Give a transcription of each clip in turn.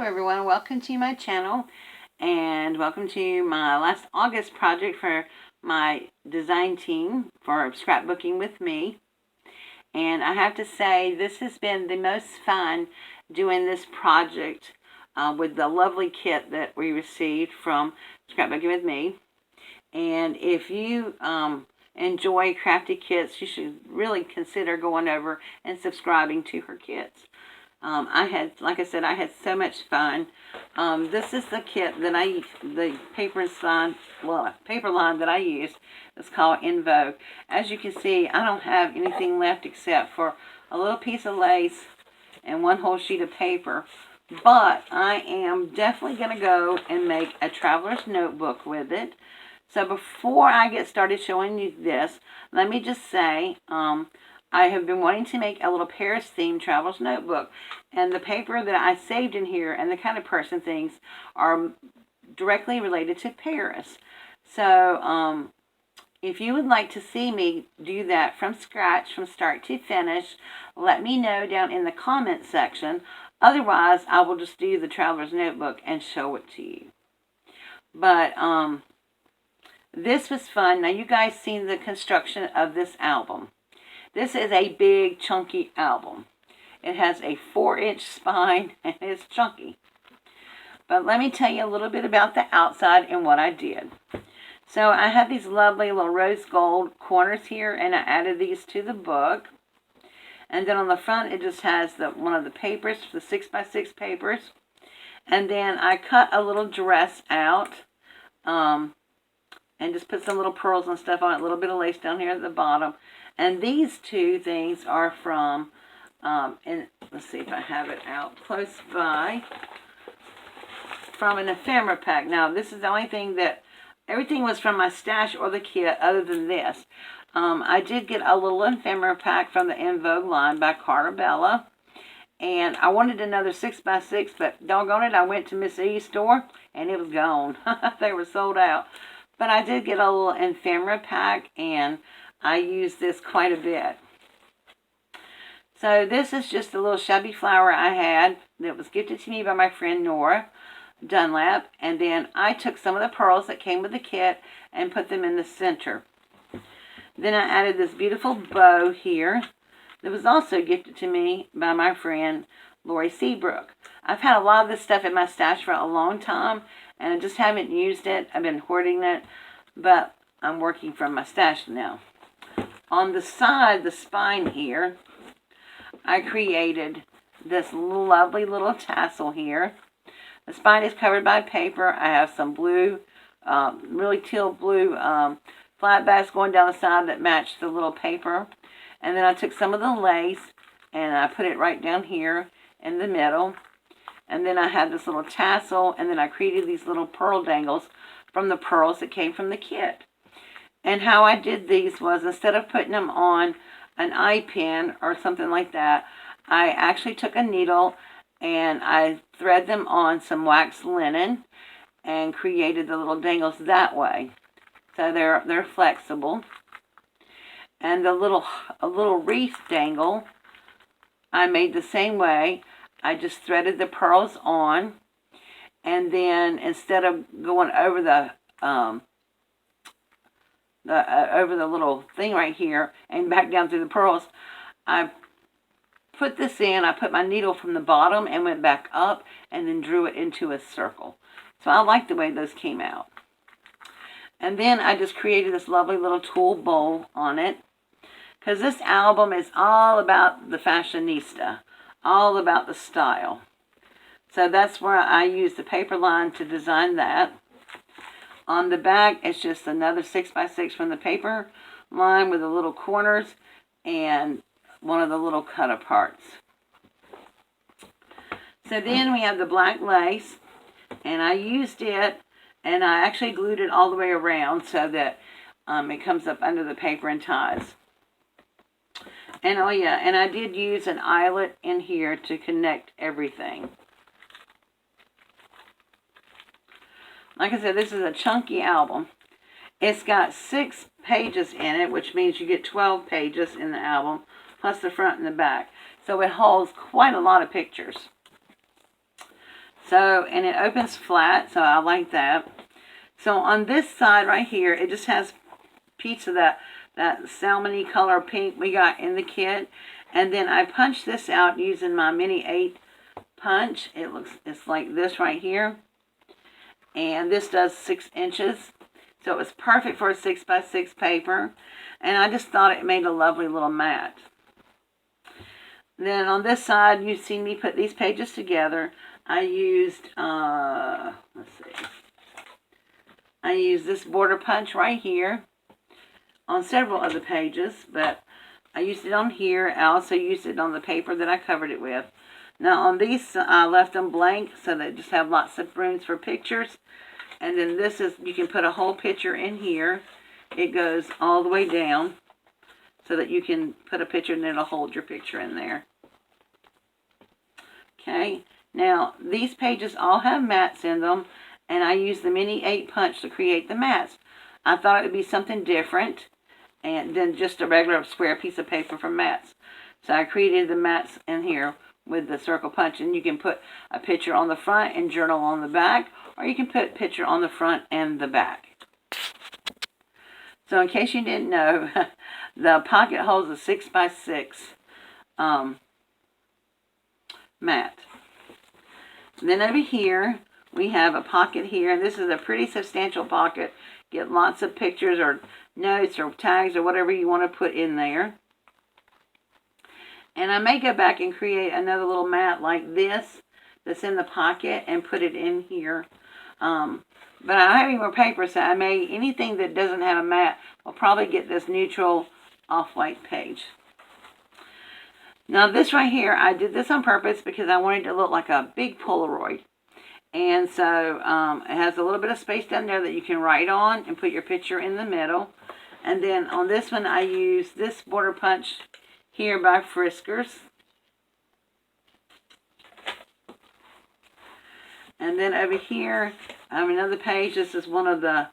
everyone, welcome to my channel and welcome to my last August project for my design team for scrapbooking with me. And I have to say this has been the most fun doing this project with the lovely kit that we received from Scrapbooking with me. And if you enjoy crafty kits, you should really consider going over and subscribing to her kits. Like I said, I had so much fun. This is the kit that the paper line that I used. It's called In Vogue. As you can see, I don't have anything left except for a little piece of lace and one whole sheet of paper. But I am definitely going to go and make a traveler's notebook with it. So before I get started showing you this, let me just say, I have been wanting to make a little Paris-themed traveler's notebook. And the paper that I saved in here and the kind of person things are directly related to Paris. So if you would like to see me do that from scratch, from start to finish, let me know down in the comment section. Otherwise, I will just do the traveler's notebook and show it to you. But this was fun. Now, you guys seen the construction of this album. This is a big, chunky album. It has a 4-inch spine, and it's chunky. But let me tell you a little bit about the outside and what I did. So I have these lovely little rose gold corners here, and I added these to the book. And then on the front, it just has one of the papers, the 6x6 papers. And then I cut a little dress out, and just put some little pearls and stuff on it, a little bit of lace down here at the bottom. And these two things are from, and let's see if I have it out close by, from an ephemera pack. Now, this is the only thing everything was from my stash or the kit other than this. I did get a little ephemera pack from the In Vogue line by Cartabella. And I wanted another 6x6, but doggone it, I went to Miss E's store, and it was gone. They were sold out. But I did get a little ephemera pack, and I used this quite a bit. So this is just a little shabby flower I had that was gifted to me by my friend Nora Dunlap. And then I took some of the pearls that came with the kit and put them in the center. Then I added this beautiful bow here that was also gifted to me by my friend Lori Seabrook. I've had a lot of this stuff in my stash for a long time, and I just haven't used it. I've been hoarding it, but I'm working from my stash now. On the side, the spine here, I created this lovely little tassel here. The spine is covered by paper. I have some blue, really teal blue flat backs going down the side that match the little paper. And then I took some of the lace and I put it right down here in the middle. And then I had this little tassel, and then I created these little pearl dangles from the pearls that came from the kit. And how I did these was, instead of putting them on an eye pin or something like that, I actually took a needle and I thread them on some waxed linen and created the little dangles that way. So they're flexible. And a little wreath dangle, I made the same way. I just threaded the pearls on, and then instead of going over the little thing right here and back down through the pearls, I put this in. I put my needle from the bottom and went back up and then drew it into a circle. So I like the way those came out. And then I just created this lovely little tulle bowl on it, because this album is all about the fashionista, all about the style. So that's where I used the paper line to design that. On the back, it's just another 6x6 from the paper line with the little corners and one of the little cut aparts. So then we have the black lace, and I used it, and I actually glued it all the way around so that it comes up under the paper and ties. And oh yeah, and I did use an eyelet in here to connect everything. Like I said, this is a chunky album. It's got 6 pages in it, which means you get 12 pages in the album, plus the front and the back. So it holds quite a lot of pictures. So So, and it opens flat, so I like that. So on this side right here, it just has a piece of that salmony color pink we got in the kit. And then I punched this out using my mini 8 punch. It's like this right here. And this does 6 inches. So it was perfect for a 6x6 paper. And I just thought it made a lovely little mat. Then on this side, you've seen me put these pages together. I used, let's see. I used this border punch right here on several of the pages, but I used it on here. I also used it on the paper that I covered it with. Now on these, I left them blank so they just have lots of rooms for pictures. And then this is, you can put a whole picture in here. It goes all the way down so that you can put a picture and it'll hold your picture in there. Okay, now these pages all have mats in them, and I used the mini 8 punch to create the mats. I thought it would be something different and than just a regular square piece of paper for mats. So I created the mats in here with the circle punch, and you can put a picture on the front and journal on the back, or you can put a picture on the front and the back. So in case you didn't know, the pocket holds a 6x6 mat. And then over here, we have a pocket here. This is a pretty substantial pocket. Get lots of pictures or notes or tags or whatever you want to put in there. And I may go back and create another little mat like this that's in the pocket and put it in here. But I don't have any more paper, so I may, anything that doesn't have a mat will probably get this neutral off-white page. Now this right here, I did this on purpose because I wanted it to look like a big Polaroid. And so it has a little bit of space down there that you can write on and put your picture in the middle. And then on this one, I used this border punch here by Friskers. And then over here, I have another page. This is one of the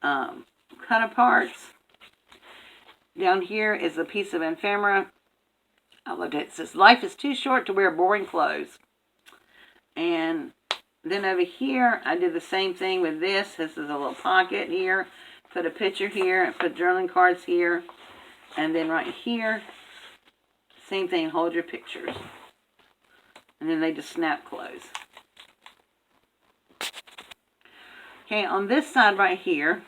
cut-aparts. Down here is a piece of ephemera. I loved it. It says, "Life is too short to wear boring clothes." And then over here, I did the same thing with this. This is a little pocket here. Put a picture here. Put journaling cards here. And then right here, same thing. Hold your pictures. And then they just snap close. Okay, on this side right here,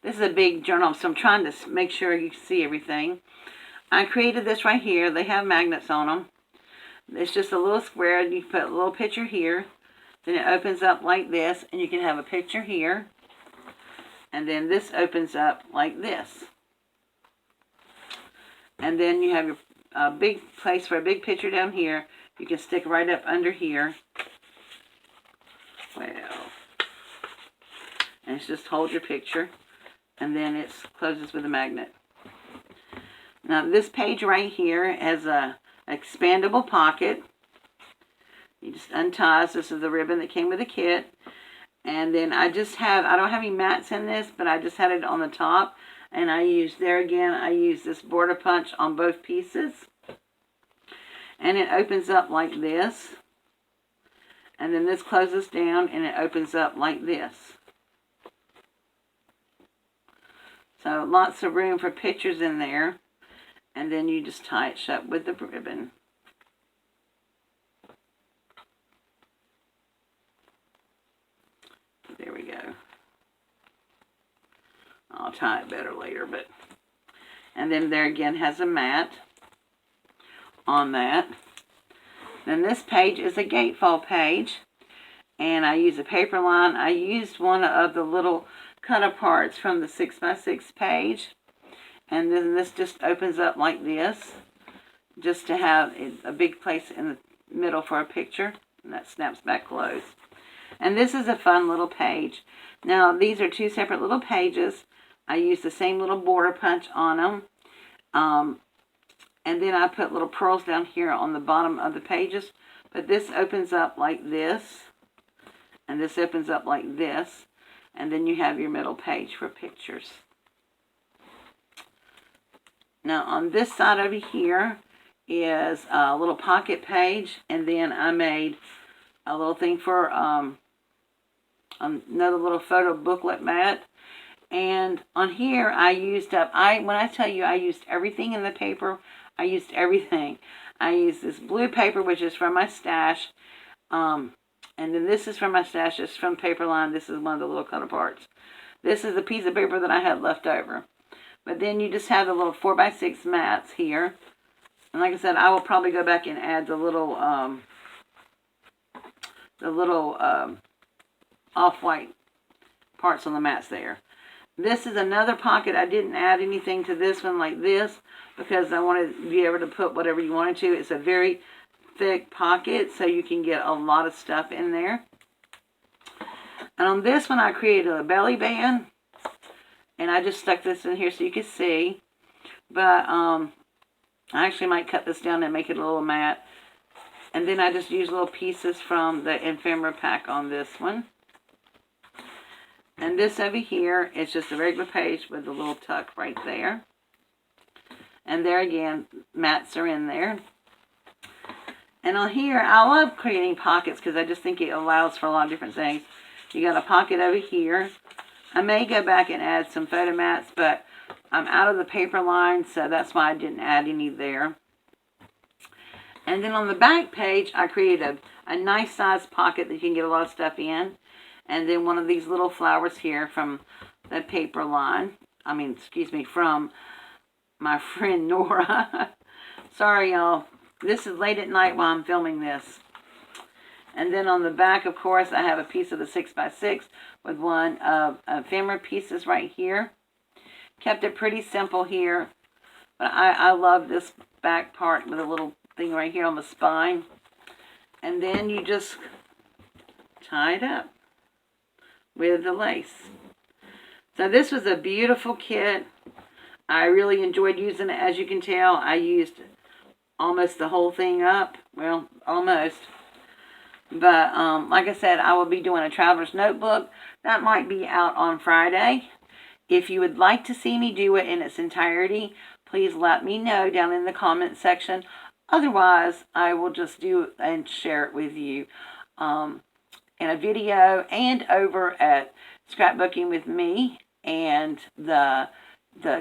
this is a big journal, so I'm trying to make sure you see everything. I created this right here. They have magnets on them. It's just a little square. You put a little picture here. Then it opens up like this, and you can have a picture here. And then this opens up like this. And then you have your big place for a big picture down here. You can stick right up under here. Well, and it's just hold your picture. And then it closes with a magnet. Now this page right here has a expandable pocket. You just untie. This is the ribbon that came with the kit. And then I don't have any mats in this, but I just had it on the top. And I used this border punch on both pieces. And it opens up like this. And then this closes down and it opens up like this. So lots of room for pictures in there. And then you just tie it shut with the ribbon. There we go. I'll tie it better later, but... And then there again has a mat on that. Then this page is a gatefold page. And I use a paper line. I used one of the little cut-aparts from the 6x6 page. And then this just opens up like this, just to have a big place in the middle for a picture. And that snaps back closed. And this is a fun little page. Now, these are two separate little pages. I used the same little border punch on them. And then I put little pearls down here on the bottom of the pages. But this opens up like this. And this opens up like this. And then you have your middle page for pictures. Now on this side over here is a little pocket page. And then I made a little thing for another little photo booklet mat. And on here, I used up, when I tell you I used everything in the paper, I used everything. I used this blue paper, which is from my stash. And then this is from my stash, it's from Paperline. This is one of the little cut parts. This is a piece of paper that I had left over. But then you just have the little 4x6 mats here. And like I said, I will probably go back and add the little off-white parts on the mats there. This is another pocket. I didn't add anything to this one like this because I wanted to be able to put whatever you wanted to. It's a very thick pocket, so you can get a lot of stuff in there. And on this one, I created a belly band, and I just stuck this in here so you can see. But I actually might cut this down and make it a little mat. And then I just use little pieces from the ephemera pack on this one. And this over here is just a regular page with a little tuck right there. And there again, mats are in there. And on here, I love creating pockets because I just think it allows for a lot of different things. You got a pocket over here. I may go back and add some photo mats, but I'm out of the paper line, so that's why I didn't add any there. And then on the back page, I created a nice size pocket that you can get a lot of stuff in. And then one of these little flowers here from the paper line. From my friend Nora. Sorry, y'all. This is late at night while I'm filming this. And then on the back, of course, I have a piece of the 6x6 with one of ephemera pieces right here. Kept it pretty simple here. But I love this back part with a little thing right here on the spine. And then you just tie it up with the lace. So this was a beautiful kit. I really enjoyed using it. As you can tell, I used almost the whole thing up. Well, almost. But like I said, I will be doing a traveler's notebook. That might be out on Friday. If you would like to see me do it in its entirety, please let me know down in the comment section. Otherwise, I will just do it and share it with you in a video and over at Scrapbooking with Me and the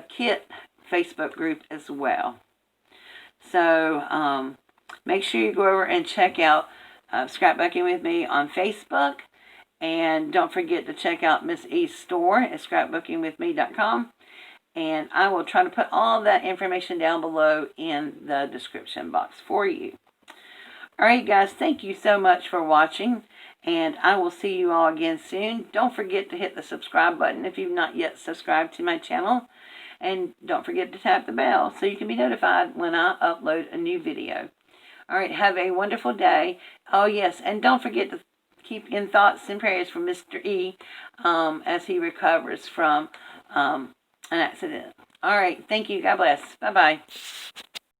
kit Facebook group as well. So make sure you go over and check out Scrapbooking with Me on Facebook. And don't forget to check out Miss E's store at scrapbookingwithme.com. And I will try to put all that information down below in the description box for you. Alright guys, thank you so much for watching. And I will see you all again soon. Don't forget to hit the subscribe button if you've not yet subscribed to my channel. And don't forget to tap the bell so you can be notified when I upload a new video. Alright, have a wonderful day. Oh yes, and don't forget to keep in thoughts and prayers for Mr. E as he recovers from an accident. Alright, thank you. God bless. Bye-bye.